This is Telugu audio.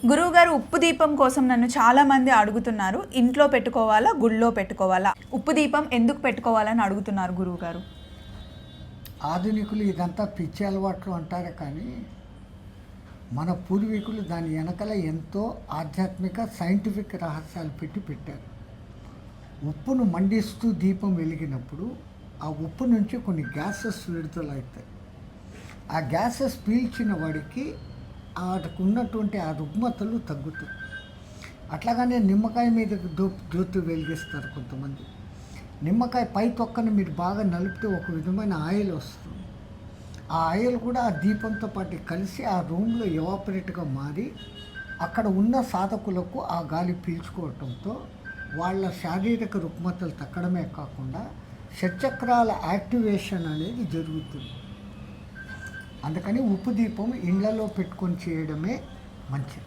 గురువుగారు, ఉప్పు దీపం కోసం నన్ను చాలామంది అడుగుతున్నారు. ఇంట్లో పెట్టుకోవాలా, గుళ్ళో పెట్టుకోవాలా? ఉప్పు దీపం ఎందుకు పెట్టుకోవాలని అడుగుతున్నారు గురువుగారు. ఆధునికులు ఇదంతా పిచ్చి అలవాట్లు అంటారు, కానీ మన పూర్వీకులు దాని వెనకల ఎంతో ఆధ్యాత్మిక సైంటిఫిక్ రహస్యాలు పెట్టారు. ఉప్పును మండిస్తూ దీపం వెలిగినప్పుడు ఆ ఉప్పు నుంచి కొన్ని గ్యాసెస్ విడుదలవుతాయి. ఆ గ్యాసెస్ పీల్చిన వాడికి వాటికి ఉన్నటువంటి ఆ రుగ్మతలు తగ్గుతాయి. అట్లాగానే నిమ్మకాయ మీద జ్యోతి వెలిగిస్తారు కొంతమంది. నిమ్మకాయ పై తొక్కను మీరు బాగా నలిపితే ఒక విధమైన ఆయిల్ వస్తుంది. ఆ ఆయిల్ కూడా ఆ దీపంతో పాటు కలిసి ఆ రూమ్లో ఎవాపరేట్గా మారి అక్కడ ఉన్న సాధకులకు ఆ గాలి పీల్చుకోవటంతో వాళ్ళ శారీరక రుగ్మతలు తగ్గడమే కాకుండా షట్చక్రాల యాక్టివేషన్ అనేది జరుగుతుంది. అందుకని ఉప్పు దీపం ఇళ్లలో పెట్టుకొని చేయడమే మంచిది.